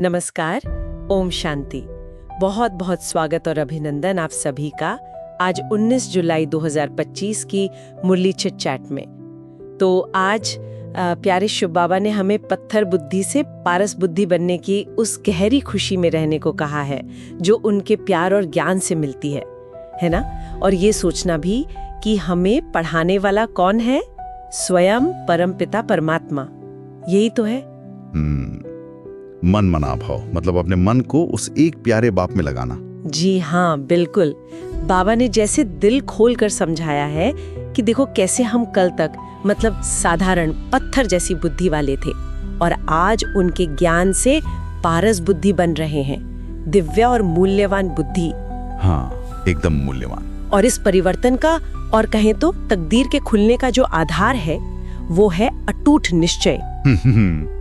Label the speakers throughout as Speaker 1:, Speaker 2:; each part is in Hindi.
Speaker 1: नमस्कार, ओम शांति। बहुत बहुत स्वागत और अभिनंदन आप सभी का आज 19 जुलाई 2025 की मुरली चिट चैट में। तो आज प्यारे शिव बाबा ने हमें पत्थर बुद्धि से पारस बुद्धि बनने की उस गहरी खुशी में रहने को कहा है जो उनके प्यार और ज्ञान से मिलती है ना? और ये सोचना भी कि हमें पढ़ाने वाला कौन है? स्वयं परमपिता परमात्मा। यही तो है।
Speaker 2: मन मना भाव, मतलब अपने मन को उस एक प्यारे बाप में लगाना।
Speaker 1: जी हाँ, बिल्कुल। बाबा ने जैसे दिल खोल कर समझाया है कि देखो कैसे हम कल तक मतलब साधारण पत्थर जैसी बुद्धि वाले थे और आज उनके ज्ञान से पारस बुद्धि बन रहे हैं, दिव्य और मूल्यवान बुद्धि।
Speaker 2: हाँ, एकदम मूल्यवान।
Speaker 1: और इस परिवर्तन का और कहें तो तकदीर के खुलने का जो आधार है वो है अटूट निश्चय।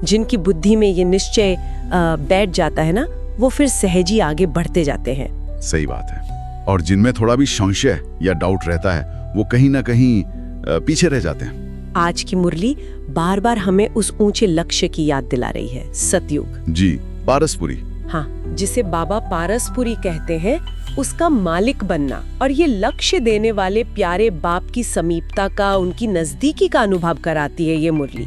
Speaker 1: जिनकी बुद्धि में ये निश्चय बैठ जाता है ना, वो फिर सहज ही आगे बढ़ते जाते हैं।
Speaker 2: सही बात है। और जिनमें थोड़ा भी संशय या डाउट रहता है वो कहीं ना कहीं पीछे रह जाते हैं।
Speaker 1: आज की मुरली बार बार हमें उस ऊंचे लक्ष्य की याद दिला रही है, सतयुग।
Speaker 2: जी, पारसपुरी।
Speaker 1: हाँ, जिसे बाबा पारसपुरी कहते हैं, उसका मालिक बनना और ये लक्ष्य देने वाले प्यारे बाप की समीपता का, उनकी नजदीकी का अनुभव कराती है ये मुरली,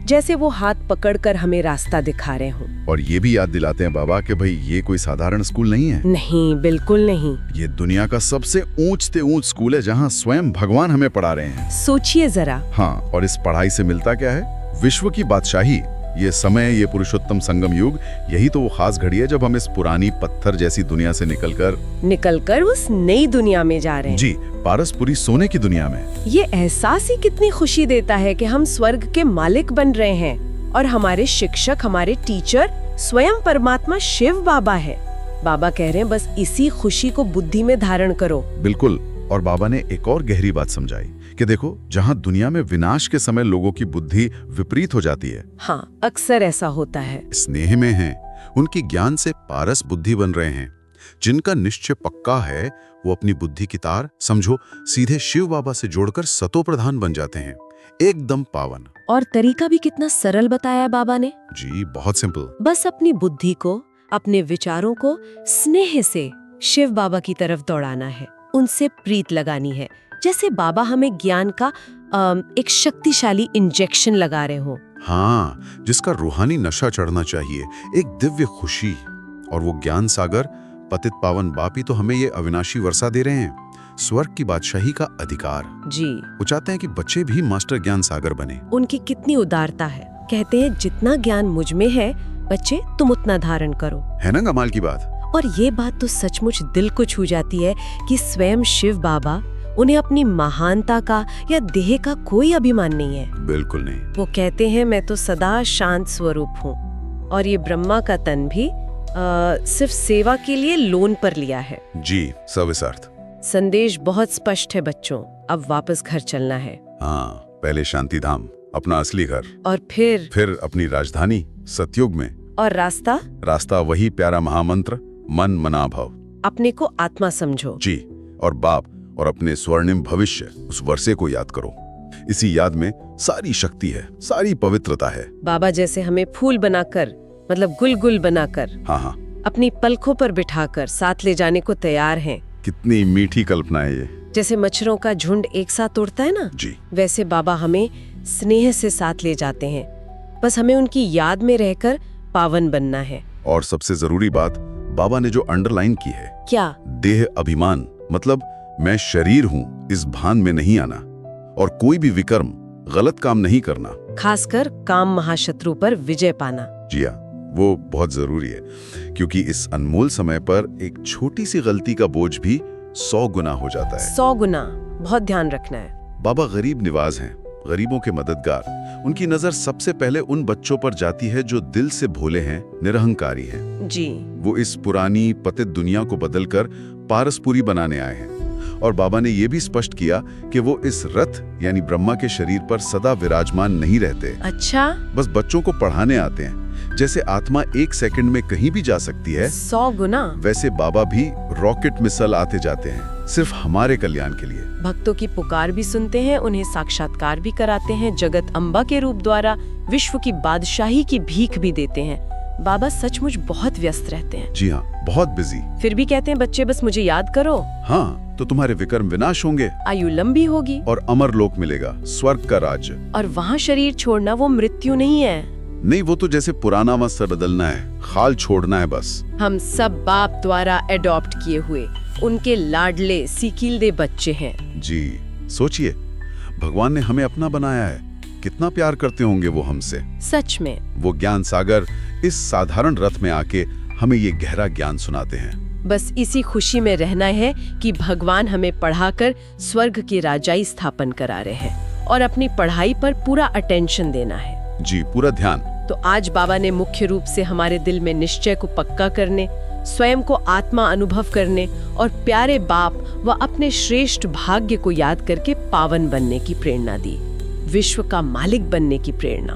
Speaker 1: जैसे वो हाथ पकड़कर हमें रास्ता दिखा रहे हों।
Speaker 2: और ये भी याद दिलाते हैं बाबा कि भाई ये कोई साधारण स्कूल नहीं है।
Speaker 1: नहीं, बिल्कुल नहीं।
Speaker 2: ये दुनिया का सबसे ऊंच से ऊंच स्कूल है जहाँ स्वयं भगवान हमें पढ़ा रहे हैं।
Speaker 1: सोचिए जरा।
Speaker 2: हाँ, और इस पढ़ाई से मिलता क्या है? विश्व की बादशाही। ये समय, ये पुरुषोत्तम संगम युग, यही तो वो खास घड़ी है जब हम इस पुरानी पत्थर जैसी दुनिया से निकलकर उस
Speaker 1: नई दुनिया में जा रहे हैं।
Speaker 2: जी, पारसपुरी सोने की दुनिया में।
Speaker 1: ये एहसास ही कितनी खुशी देता है कि हम स्वर्ग के मालिक बन रहे हैं और हमारे शिक्षक, हमारे टीचर स्वयं परमात्मा शिव बाबा है। बाबा कह रहे हैं बस इसी खुशी को बुद्धि में धारण करो। बिल्कुल।
Speaker 2: और बाबा ने एक और गहरी बात समझाई कि देखो, जहाँ दुनिया में विनाश के समय लोगों की बुद्धि विपरीत हो जाती है,
Speaker 1: हाँ, अक्सर ऐसा होता है,
Speaker 2: स्नेह में है, उनकी ज्ञान से पारस बुद्धि बन रहे हैं। जिनका निश्चय पक्का है वो अपनी बुद्धि की तार समझो सीधे शिव बाबा से जोड़कर सतो प्रधान बन जाते हैं, एकदम पावन।
Speaker 1: और तरीका भी कितना सरल बताया बाबा ने।
Speaker 2: जी, बहुत सिंपल।
Speaker 1: बस अपनी बुद्धि को, अपने विचारों को स्नेह से शिव बाबा की तरफ दौड़ाना है, उनसे प्रीत लगानी है, जैसे बाबा हमें ज्ञान का एक शक्तिशाली इंजेक्शन लगा रहे हो।
Speaker 2: हाँ, जिसका रूहानी नशा चढ़ना चाहिए, एक दिव्य खुशी। और वो ज्ञान सागर पतित पावन बाप ही तो हमें ये अविनाशी वर्षा दे रहे हैं, स्वर्ग की बादशाही का अधिकार।
Speaker 1: जी,
Speaker 2: वो चाहते हैं कि बच्चे भी मास्टर ज्ञान सागर बने।
Speaker 1: उनकी कितनी उदारता है। कहते हैं जितना ज्ञान मुझ में है बच्चे, तुम उतना धारण करो।
Speaker 2: है ना कमाल की बात।
Speaker 1: और ये बात तो सचमुच दिल को छू जाती है कि स्वयं शिव बाबा, उन्हें अपनी महानता का या देह का कोई अभिमान नहीं है।
Speaker 2: बिल्कुल नहीं। वो
Speaker 1: कहते हैं मैं तो सदा शांत स्वरूप हूँ और ये ब्रह्मा का तन भी सिर्फ सेवा के लिए लोन पर लिया है।
Speaker 2: जी, सर्विसार्थ।
Speaker 1: संदेश बहुत स्पष्ट है बच्चों, अब वापस घर चलना है।
Speaker 2: हाँ, पहले शांति धाम, अपना असली घर,
Speaker 1: और फिर
Speaker 2: अपनी राजधानी सतयुग में।
Speaker 1: और रास्ता
Speaker 2: वही प्यारा महामंत्र, मन मना भव।
Speaker 1: अपने को आत्मा समझो।
Speaker 2: जी, और बाप और अपने स्वर्णिम भविष्य, उस वर्षे को याद करो। इसी याद में सारी शक्ति है, सारी पवित्रता है।
Speaker 1: बाबा जैसे हमें फूल बनाकर, मतलब गुल बनाकर,
Speaker 2: हाँ,
Speaker 1: अपनी पलकों पर बिठाकर साथ ले जाने को तैयार हैं।
Speaker 2: कितनी मीठी कल्पना है ये।
Speaker 1: जैसे मच्छरों का झुंड एक साथ उड़ता है ना,
Speaker 2: जी,
Speaker 1: वैसे बाबा हमें स्नेह से साथ ले जाते हैं। बस हमें उनकी याद में रहकर पावन बनना है।
Speaker 2: और सबसे जरूरी बात बाबा ने जो अंडरलाइन की है,
Speaker 1: क्या?
Speaker 2: देह अभिमान, मतलब मैं शरीर हूँ, इस भान में नहीं आना और कोई भी विकर्म, गलत काम नहीं करना,
Speaker 1: खासकर काम महाशत्रु पर विजय पाना।
Speaker 2: जी हाँ, वो बहुत जरूरी है, क्योंकि इस अनमोल समय पर एक छोटी सी गलती का बोझ भी 100 गुना हो जाता है।
Speaker 1: 100 गुना, बहुत ध्यान रखना है।
Speaker 2: बाबा गरीब निवाज हैं, गरीबों के मददगार। उनकी नजर सबसे पहले उन बच्चों पर जाती है जो दिल से भोले हैं, निरहंकारी हैं।
Speaker 1: जी,
Speaker 2: वो इस पुरानी पतित दुनिया को बदलकर पारसपुरी बनाने आए हैं। और बाबा ने यह भी स्पष्ट किया कि वो इस रथ यानी ब्रह्मा के शरीर पर सदा विराजमान नहीं रहते।
Speaker 1: अच्छा,
Speaker 2: बस बच्चों को पढ़ाने आते हैं। जैसे आत्मा 1 सेकंड में कहीं भी जा सकती है,
Speaker 1: 100 गुना,
Speaker 2: वैसे बाबा भी रॉकेट मिसाइल आते जाते हैं, सिर्फ हमारे कल्याण के लिए।
Speaker 1: भक्तों की पुकार भी सुनते हैं, उन्हें साक्षात्कार भी कराते हैं, जगत अम्बा के रूप द्वारा विश्व की बादशाही की भीख भी देते हैं। बाबा सचमुच बहुत व्यस्त रहते हैं।
Speaker 2: जी हाँ, बहुत बिजी।
Speaker 1: फिर भी कहते हैं बच्चे बस मुझे याद करो।
Speaker 2: हाँ, तो तुम्हारे विक्रम विनाश होंगे
Speaker 1: आयु लंबी होगी
Speaker 2: और अमर लोक मिलेगा, स्वर्ग का राज्य।
Speaker 1: और वहाँ शरीर छोड़ना वो मृत्यु नहीं है।
Speaker 2: नहीं, वो तो जैसे पुराना वस्त्र बदलना है, खाल छोड़ना है बस।
Speaker 1: हम सब बाप द्वारा एडॉप्ट किए हुए उनके लाडले सीखीलदे बच्चे हैं।
Speaker 2: जी, सोचिए, भगवान ने हमें अपना बनाया है, कितना प्यार करते होंगे वो हमसे।
Speaker 1: सच में
Speaker 2: वो ज्ञान सागर इस साधारण रथ में आके हमें ये गहरा ज्ञान सुनाते हैं।
Speaker 1: बस इसी खुशी में रहना है कि भगवान हमें पढ़ाकर स्वर्ग की राजाई स्थापन करा रहे हैं और अपनी पढ़ाई पर पूरा अटेंशन देना है।
Speaker 2: जी, पूरा ध्यान।
Speaker 1: तो आज बाबा ने मुख्य रूप से हमारे दिल में निश्चय को पक्का करने, स्वयं को आत्मा अनुभव करने और प्यारे बाप व अपने श्रेष्ठ भाग्य को याद करके पावन बनने की प्रेरणा दी, विश्व का मालिक बनने की प्रेरणा।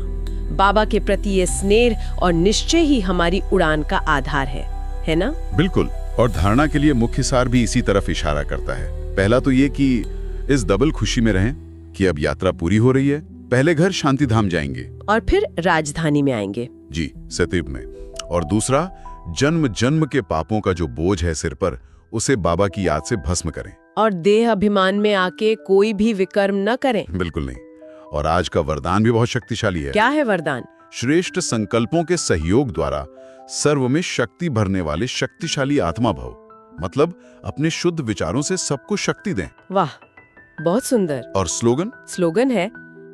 Speaker 1: बाबा के प्रति ये स्नेह और निश्चय ही हमारी उड़ान का आधार है ना?
Speaker 2: बिल्कुल। और धारणा के लिए मुख्य सार भी इसी तरफ इशारा करता है। पहला तो ये कि इस डबल खुशी में रहें कि अब यात्रा पूरी हो रही है, पहले घर शांति धाम जाएंगे
Speaker 1: और फिर राजधानी में आएंगे।
Speaker 2: जी, सतयुग में। और दूसरा, जन्म जन्म के पापों का जो बोझ है सिर पर, उसे बाबा की याद से भस्म करें
Speaker 1: और देह अभिमान में आके कोई भी विकर्म न करें।
Speaker 2: बिल्कुल नहीं। और आज का वरदान भी बहुत शक्तिशाली है।
Speaker 1: क्या है वरदान?
Speaker 2: श्रेष्ठ संकल्पों के सहयोग द्वारा सर्व में शक्ति भरने वाले शक्तिशाली आत्मा भव। मतलब अपने शुद्ध विचारों से सबको शक्ति दें।
Speaker 1: वाह, बहुत सुंदर।
Speaker 2: और स्लोगन
Speaker 1: है,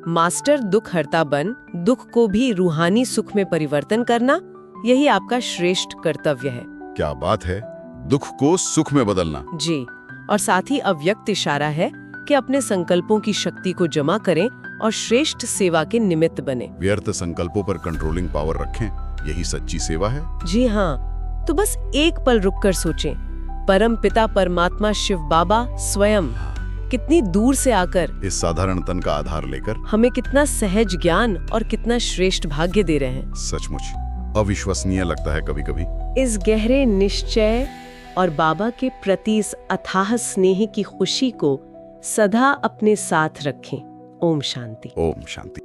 Speaker 1: मास्टर दुख हरता बन, दुख को भी रूहानी सुख में परिवर्तन करना, यही आपका श्रेष्ठ कर्तव्य है।
Speaker 2: क्या बात है, दुख को सुख में बदलना।
Speaker 1: जी, और साथ ही अव्यक्त इशारा है कि अपने संकल्पों की शक्ति को जमा करें और श्रेष्ठ सेवा के निमित्त बने।
Speaker 2: व्यर्थ संकल्पों पर कंट्रोलिंग पावर रखें, यही सच्ची सेवा है।
Speaker 1: जी हाँ, तो बस एक पल रुककर सोचें, परम पिता परमात्मा शिव बाबा स्वयं कितनी दूर से आकर
Speaker 2: इस साधारण तन का आधार लेकर
Speaker 1: हमें कितना सहज ज्ञान और कितना श्रेष्ठ भाग्य दे रहे हैं।
Speaker 2: सचमुच अविश्वसनीय लगता है कभी कभी।
Speaker 1: इस गहरे निश्चय और बाबा के प्रति इस अथाह स्नेह की खुशी को सदा अपने साथ रखें। ओम शांति।
Speaker 2: ओम शांति।